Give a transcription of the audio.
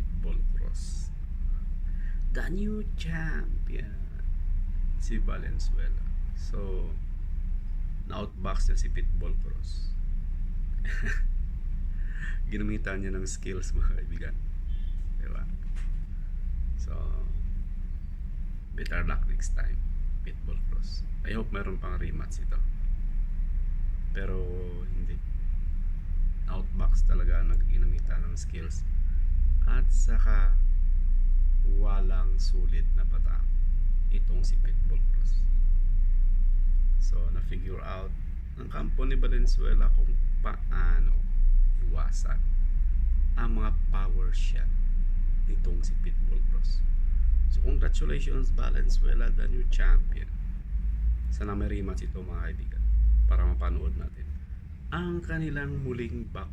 Pitbull Cross. The new champion, si Valenzuela. So, na-outbox niya si Pitbull Cross. Ginamitan niya ng skills, mga kaibigan. Diba? So, better luck next time, Pitbull Cross. I hope meron pang rematch ito. Pero, hindi. Outbox talaga nag-ginamitan ng skills. At saka, walang sulit na patang itong si Pitbull Cross. So, na-figure out ng kampo ni Valenzuela kung paano iwasan ang mga power shot nitong si Pitbull Cross. So, congratulations Valenzuela, the new champion. Sana may rematch ito, mga kaibigan, para mapanood natin ang kanilang muling back